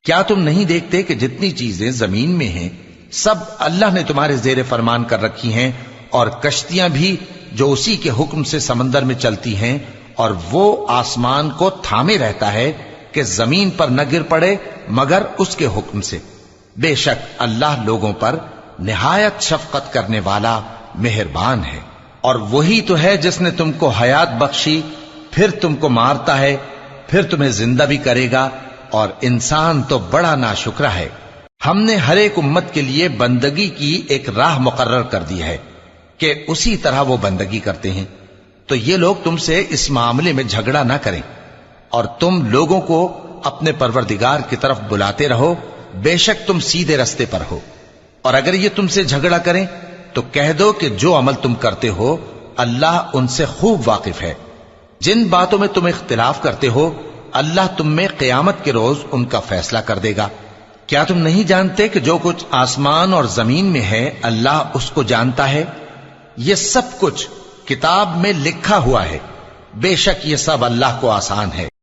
کیا تم نہیں دیکھتے کہ جتنی چیزیں زمین میں ہیں سب اللہ نے تمہارے زیر فرمان کر رکھی ہیں، اور کشتیاں بھی جو اسی کے حکم سے سمندر میں چلتی ہیں، اور وہ آسمان کو تھامے رہتا ہے کہ زمین پر نہ گر پڑے مگر اس کے حکم سے۔ بے شک اللہ لوگوں پر نہایت شفقت کرنے والا مہربان ہے۔ اور وہی تو ہے جس نے تم کو حیات بخشی، پھر تم کو مارتا ہے، پھر تمہیں زندہ بھی کرے گا، اور انسان تو بڑا ناشکرا ہے۔ ہم نے ہر ایک امت کے لیے بندگی کی ایک راہ مقرر کر دی ہے کہ اسی طرح وہ بندگی کرتے ہیں، تو یہ لوگ تم سے اس معاملے میں جھگڑا نہ کریں، اور تم لوگوں کو اپنے پروردگار کی طرف بلاتے رہو، بے شک تم سیدھے رستے پر ہو۔ اور اگر یہ تم سے جھگڑا کریں تو کہہ دو کہ جو عمل تم کرتے ہو اللہ ان سے خوب واقف ہے۔ جن باتوں میں تم اختلاف کرتے ہو اللہ تم میں قیامت کے روز ان کا فیصلہ کر دے گا۔ کیا تم نہیں جانتے کہ جو کچھ آسمان اور زمین میں ہے اللہ اس کو جانتا ہے؟ یہ سب کچھ کتاب میں لکھا ہوا ہے، بے شک یہ سب اللہ کو آسان ہے۔